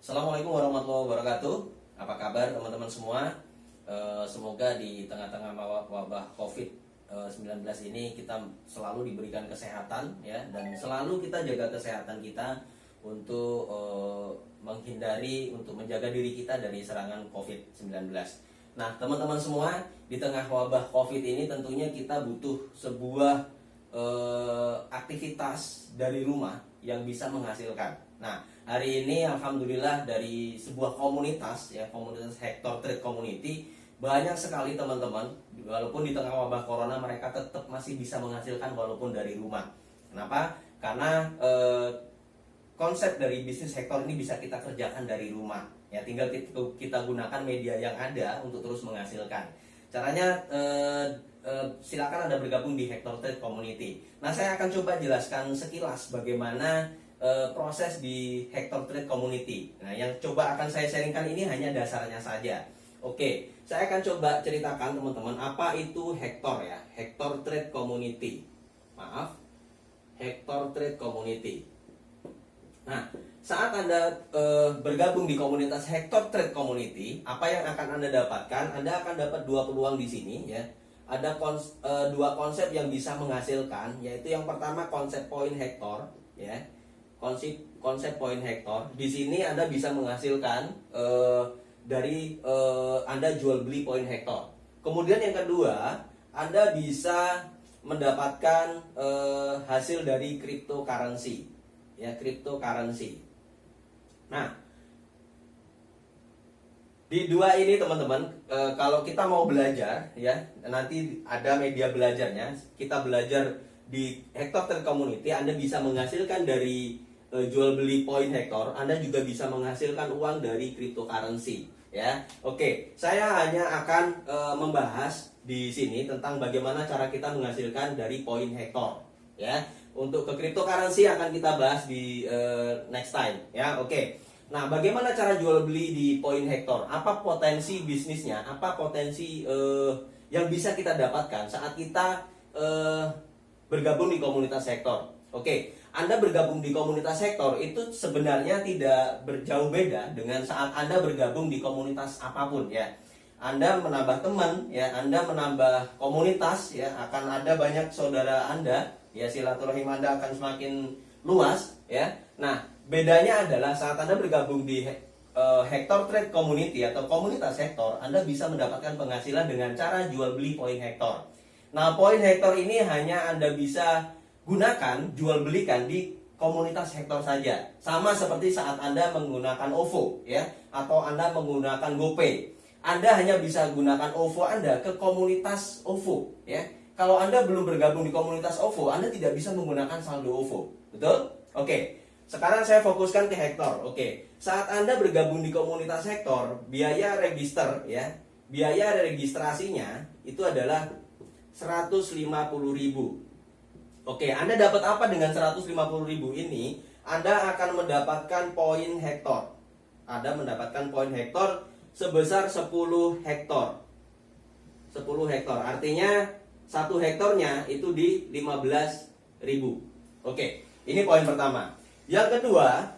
Assalamualaikum warahmatullahi wabarakatuh. Apa kabar teman-teman semua? Semoga di tengah-tengah wabah COVID-19 ini kita selalu diberikan kesehatan ya, dan selalu kita jaga kesehatan kita untuk menghindari, untuk menjaga diri kita dari serangan COVID-19. Nah, teman-teman semua, di tengah wabah COVID ini tentunya kita butuh sebuah aktivitas dari rumah yang bisa menghasilkan. Nah, hari ini alhamdulillah dari sebuah komunitas ya, komunitas Hector Trade Community, banyak sekali teman-teman, walaupun di tengah wabah corona mereka tetap masih bisa menghasilkan walaupun dari rumah. Kenapa? Karena konsep dari bisnis Hector ini bisa kita kerjakan dari rumah. Ya, tinggal kita gunakan media yang ada untuk terus menghasilkan. Caranya silakan Anda bergabung di Hector Trade Community. Nah, saya akan coba jelaskan sekilas bagaimana proses di Hector Trade Community. Nah, yang coba akan saya sharingkan ini hanya dasarnya saja. Oke, saya akan coba ceritakan teman-teman apa itu Hector ya, Hector Trade Community. Maaf, Hector Trade Community. Nah, saat Anda bergabung di komunitas Hector Trade Community, apa yang akan Anda dapatkan? Anda akan dapat dua peluang di sini ya. Ada dua konsep yang bisa menghasilkan, yaitu yang pertama konsep poin Hector ya. Konsep poin Hector. Di sini Anda bisa menghasilkan dari Anda jual beli poin Hector. Kemudian yang kedua, Anda bisa mendapatkan hasil dari cryptocurrency. Ya, cryptocurrency. Nah, di dua ini teman-teman, kalau kita mau belajar ya, nanti ada media belajarnya. Kita belajar di Hector Trade Community, Anda bisa menghasilkan dari jual beli poin Hector, Anda juga bisa menghasilkan uang dari cryptocurrency ya. Oke, saya hanya akan membahas di sini tentang bagaimana cara kita menghasilkan dari poin Hector ya. Untuk ke cryptocurrency akan kita bahas di next time ya. Oke. Nah, bagaimana cara jual beli di poin Hector? Apa potensi bisnisnya? Apa potensi yang bisa kita dapatkan saat kita bergabung di komunitas Hector? Oke, Anda bergabung di komunitas Hector itu sebenarnya tidak berjauh beda dengan saat Anda bergabung di komunitas apapun ya. Anda menambah teman ya, Anda menambah komunitas ya, akan ada banyak saudara Anda ya, silaturahim Anda akan semakin luas ya. Nah, bedanya adalah saat Anda bergabung di Hector Trade Community atau komunitas Hector, Anda bisa mendapatkan penghasilan dengan cara jual beli poin Hector. Nah, poin Hector ini hanya Anda bisa gunakan, jual belikan di komunitas Hector saja. Sama seperti saat Anda menggunakan OVO ya, atau Anda menggunakan GoPay. Anda hanya bisa gunakan OVO Anda ke komunitas OVO ya. Kalau Anda belum bergabung di komunitas OVO, Anda tidak bisa menggunakan saldo OVO. Betul? Oke. Sekarang saya fokuskan ke Hector. Oke. Saat Anda bergabung di komunitas Hector, biaya register ya, biaya registrasinya itu adalah 150.000. Oke, Anda dapat apa dengan 150.000 ini? Anda akan mendapatkan poin Hector. Anda mendapatkan poin Hector sebesar 10 hektar. 10 hektar artinya 1 hektarnya itu di 15.000. Oke, ini poin pertama. Yang kedua,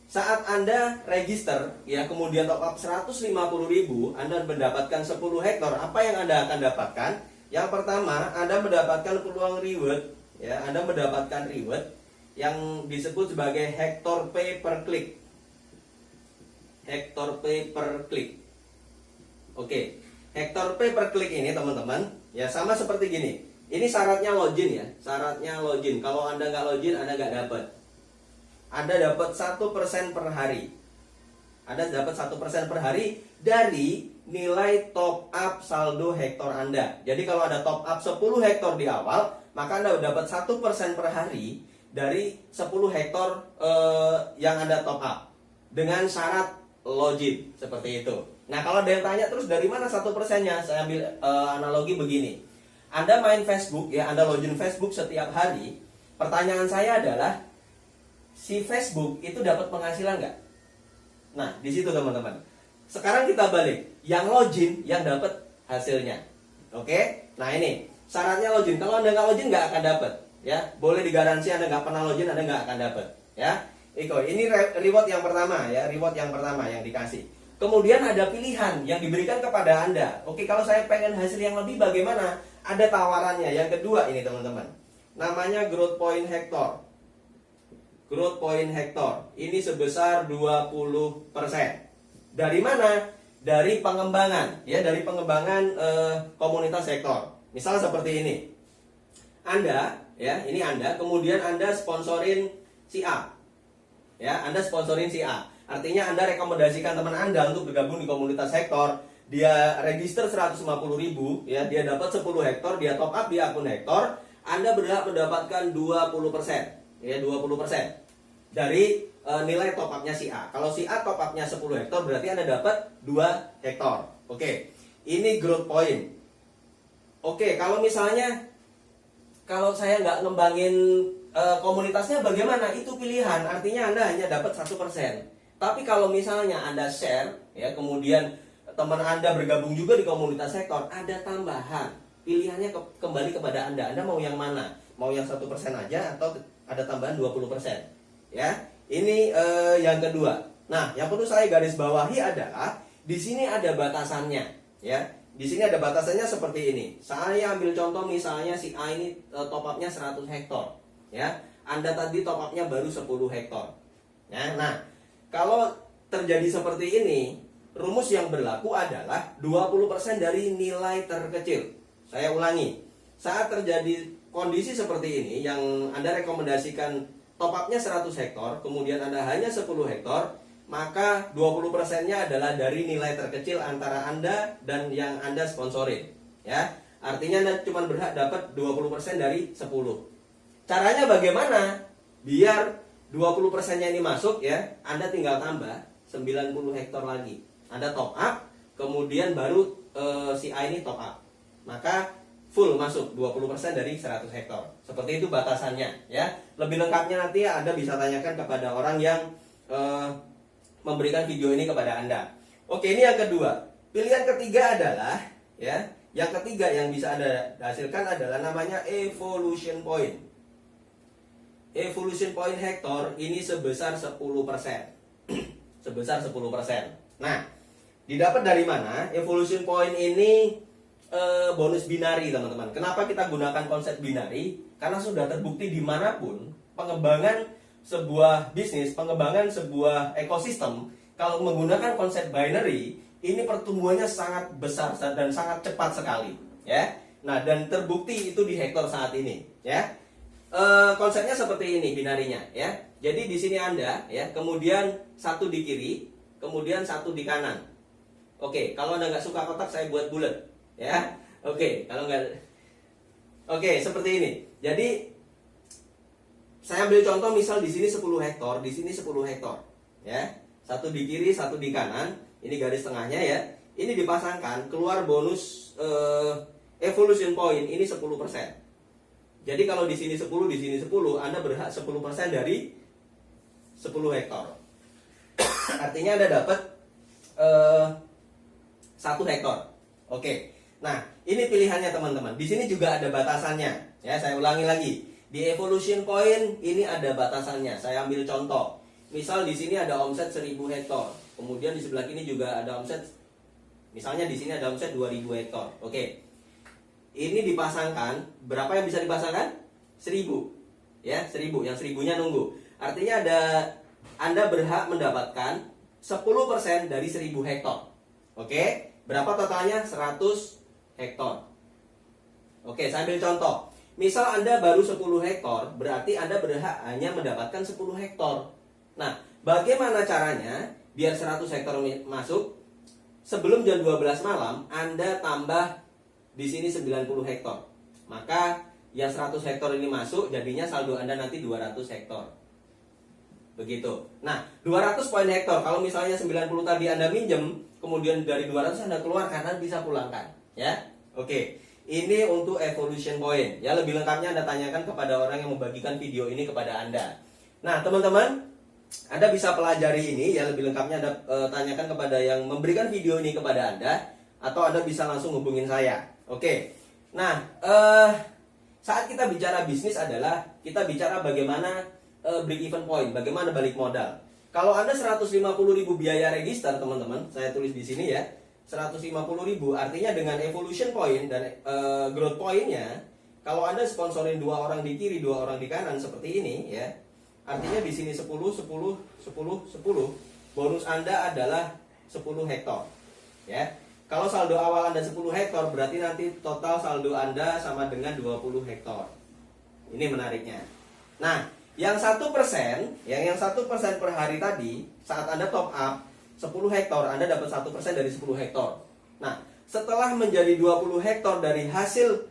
saat Anda register ya, kemudian top up 150.000, Anda mendapatkan 10 hektar. Apa yang Anda akan dapatkan? Yang pertama, Anda mendapatkan peluang reward ya, Anda mendapatkan reward yang disebut sebagai Hector Pay per click. Hector Pay per click. Oke, Hector Pay per click ini teman-teman ya sama seperti gini. Ini syaratnya login ya, syaratnya login. Kalau Anda nggak login, Anda nggak dapat. Anda dapat 1% per hari. Anda dapat 1% per hari dari nilai top up saldo Hector Anda. Jadi kalau ada top up 10 hektar di awal, maka Anda dapat 1% per hari dari 10 hektar yang Anda top up dengan syarat login seperti itu. Nah, kalau ada yang tanya terus dari mana 1%-nya? Saya ambil analogi begini. Anda main Facebook ya, Anda login Facebook setiap hari. Pertanyaan saya adalah, si Facebook itu dapat penghasilan nggak? Nah, di situ teman-teman. Sekarang kita balik, yang login yang dapat hasilnya. Oke? Nah, ini syaratnya login. Kalau Anda nggak login nggak akan dapat. Ya, boleh digaransi Anda nggak pernah login, Anda nggak akan dapat. Ya. Ini reward yang pertama ya, reward yang pertama yang dikasih. Kemudian ada pilihan yang diberikan kepada Anda. Oke, kalau saya pengen hasil yang lebih bagaimana? Ada tawarannya. Yang kedua ini teman-teman. Namanya growth point hektar. Growth point hektar. Ini sebesar 20%. Dari mana? Dari pengembangan, ya, dari pengembangan komunitas sektor. Misal seperti ini. Anda, ya, ini Anda, kemudian Anda sponsorin si A. Ya, Anda sponsorin si A. Artinya Anda rekomendasikan teman Anda untuk bergabung di komunitas hektar. Dia register 150.000, ya, dia dapat 10 hektar, dia top up di akun hektar, Anda berhak mendapatkan 20%, ya, 20% dari nilai top up-nya si A. Kalau si A top up-nya 10 hektar, berarti Anda dapat 2 hektar. Oke. Ini growth point. Oke, kalau misalnya kalau saya nggak ngembangin komunitasnya bagaimana? Itu pilihan. Artinya Anda hanya dapat 1%. Tapi kalau misalnya Anda share, ya, kemudian teman Anda bergabung juga di komunitas sektor, ada tambahan. Pilihannya kembali kepada Anda. Anda mau yang mana? Mau yang 1% aja atau ada tambahan 20%? Ya, ini yang kedua. Nah, yang perlu saya garis bawahi adalah di sini ada batasannya, ya. Di sini ada batasannya seperti ini. Saya ambil contoh misalnya si A ini top up-nya 100 hektar, ya. Anda tadi top up-nya baru 10 hektar. Ya, nah, kalau terjadi seperti ini, rumus yang berlaku adalah 20% dari nilai terkecil. Saya ulangi. Saat terjadi kondisi seperti ini yang Anda rekomendasikan top up-nya 100 hektar, kemudian Anda hanya 10 hektar, maka 20%-nya adalah dari nilai terkecil antara Anda dan yang Anda sponsorin. Ya, artinya Anda cuma berhak dapat 20% dari 10. Caranya bagaimana? Biar 20%-nya ini masuk, ya, Anda tinggal tambah 90 hektar lagi. Anda top up, kemudian baru si A ini top up. Maka full masuk 20% dari 100 hektar. Seperti itu batasannya, ya. Lebih lengkapnya nanti Anda bisa tanyakan kepada orang yang memberikan video ini kepada Anda. Oke, ini yang kedua. Pilihan ketiga adalah, ya, yang ketiga yang bisa Anda hasilkan adalah namanya evolution point. Evolution point hektar ini sebesar 10%. Sebesar 10%. Nah, didapat dari mana? Evolution point ini bonus binari, teman-teman. Kenapa kita gunakan konsep binari? Karena sudah terbukti dimanapun pengembangan sebuah bisnis, pengembangan sebuah ekosistem, kalau menggunakan konsep binary, ini pertumbuhannya sangat besar dan sangat cepat sekali, ya. Nah, dan terbukti itu di hektar saat ini, ya. Konsepnya seperti ini binarinya, ya. Jadi di sini Anda, ya, kemudian satu di kiri, kemudian satu di kanan. Oke, kalau Anda nggak suka kotak, saya buat bulat, ya. Oke, kalau nggak, oke, seperti ini. Jadi saya ambil contoh misal di sini 10 hektar, di sini 10 hektar, ya. Satu di kiri, satu di kanan. Ini garis tengahnya, ya. Ini dipasangkan, keluar bonus evolution point ini 10%. Jadi kalau di sini 10, di sini 10, Anda berhak 10% dari 10 hektar. Artinya Anda dapat 1 hektar. Oke. Nah, ini pilihannya teman-teman. Di sini juga ada batasannya. Ya, saya ulangi lagi. Di evolution point ini ada batasannya. Saya ambil contoh. Misal di sini ada omset 1000 hektar. Kemudian di sebelah kini juga ada omset, misalnya di sini ada omset 2000 hektar. Oke. Ini dipasangkan, berapa yang bisa dipasangkan? 1000. Ya, 1000. Yang 1000-nya nunggu. Artinya Anda berhak mendapatkan 10% dari 1000 hektar. Oke? Berapa totalnya? 100 hektar. Oke, saya ambil contoh. Misal Anda baru 10 hektar, berarti Anda berhak hanya mendapatkan 10 hektar. Nah, bagaimana caranya biar 100 hektar masuk? Sebelum jam 12 malam, Anda tambah di sini 90 hektar. Maka yang 100 hektar ini masuk, jadinya saldo Anda nanti 200 hektar. Begitu. Nah, 200 poin hektar. Kalau misalnya 90 tadi Anda minjem, kemudian dari 200 Anda keluarkan, Anda bisa pulangkan, ya. Oke. Ini untuk evolution point. Ya, lebih lengkapnya Anda tanyakan kepada orang yang membagikan video ini kepada Anda. Nah, teman-teman, Anda bisa pelajari ini, ya, lebih lengkapnya Anda tanyakan kepada yang memberikan video ini kepada Anda, atau Anda bisa langsung hubungin saya. Oke. Nah, saat kita bicara bisnis adalah kita bicara bagaimana break even point, bagaimana balik modal. Kalau Anda 150.000 biaya register, teman-teman, saya tulis di sini ya, 150.000, artinya dengan evolution point dan growth pointnya, kalau Anda sponsorin 2 orang di kiri, 2 orang di kanan seperti ini ya, artinya di sini 10, 10, 10, 10, bonus Anda adalah 10 hektar ya. Kalau saldo awal Anda 10 hektar, berarti nanti total saldo Anda sama dengan 20 hektar. Ini menariknya. Nah, yang 1%, yang 1% per hari tadi, saat Anda top up 10 hektar, Anda dapat 1% dari 10 hektar. Nah, setelah menjadi 20 hektar dari hasil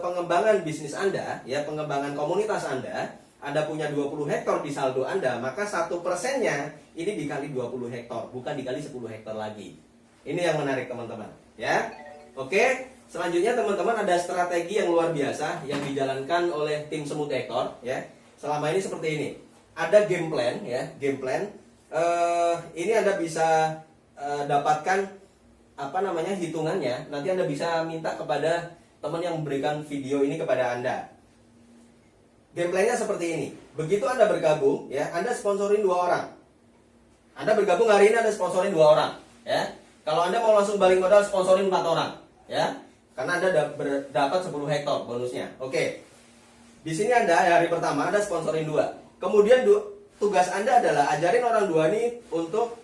pengembangan bisnis Anda, ya, pengembangan komunitas Anda punya 20 hektar di saldo Anda, maka 1%-nya ini dikali 20 hektar, bukan dikali 10 hektar lagi. Ini yang menarik, teman-teman, ya. Oke, selanjutnya teman-teman ada strategi yang luar biasa yang dijalankan oleh tim Semut Ekor, ya. Selama ini seperti ini. Ada game plan, ya, game plan. Ini Anda bisa dapatkan hitungannya. Nanti Anda bisa minta kepada teman yang memberikan video ini kepada Anda. Game plan-nya seperti ini. Begitu Anda bergabung, ya, Anda sponsorin 2 orang. Anda bergabung hari ini, Anda sponsorin 2 orang, ya. Kalau Anda mau langsung balik modal, sponsorin 4 orang, ya. Karena Anda dapat 10 hektar bonusnya. Oke. Di sini Anda hari pertama Anda sponsorin 2. Kemudian tugas Anda adalah ajarin orang 2 ini untuk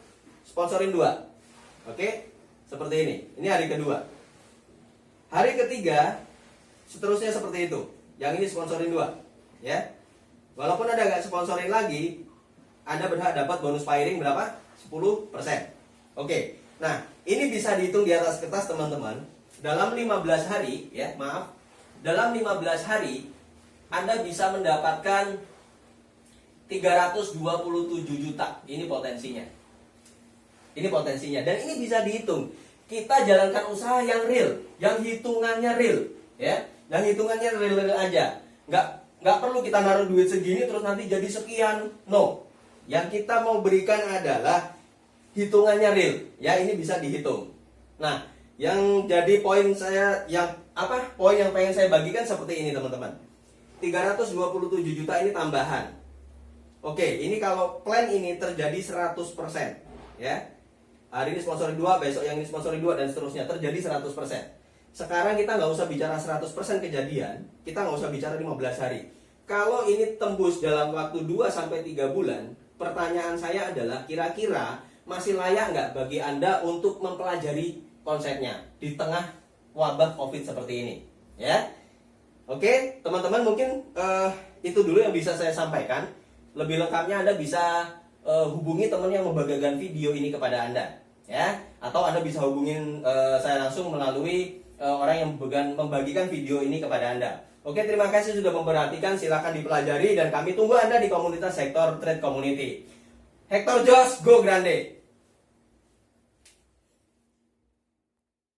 sponsorin 2. Oke? Seperti ini. Ini hari kedua. Hari ketiga seterusnya seperti itu. Yang ini sponsorin 2, ya. Walaupun Anda nggak sponsorin lagi, Anda berhak dapat bonus firing berapa? 10%. Oke. Nah, ini bisa dihitung di atas kertas, teman-teman. Dalam 15 hari, ya, maaf. Dalam 15 hari Anda bisa mendapatkan 327 juta. Ini potensinya. Ini potensinya. Dan ini bisa dihitung. Kita jalankan usaha yang real, yang hitungannya real, ya. Yang hitungannya real aja. Nggak perlu kita naruh duit segini terus nanti jadi sekian. No. Yang kita mau berikan adalah hitungannya real, ya. Ini bisa dihitung. Nah, yang jadi poin saya, poin yang pengen saya bagikan seperti ini, teman-teman. 327 juta ini tambahan. Oke, ini kalau plan ini terjadi 100%, ya. Hari ini sponsorin 2, besok yang ini sponsorin 2, dan seterusnya, terjadi 100%. Sekarang kita nggak usah bicara 100% kejadian, kita nggak usah bicara 15 hari. Kalau ini tembus dalam waktu 2-3 bulan, pertanyaan saya adalah kira-kira masih layak nggak bagi Anda untuk mempelajari konsepnya di tengah wabah COVID seperti ini, ya? Oke, teman-teman, mungkin itu dulu yang bisa saya sampaikan. Lebih lengkapnya Anda bisa hubungi teman yang membagikan video ini kepada Anda, ya? Atau Anda bisa hubungin saya langsung melalui orang yang membagikan video ini kepada Anda. Oke, terima kasih sudah memperhatikan. Silakan dipelajari dan kami tunggu Anda di komunitas Hektor Trade Community. Hektor Jos, go grande!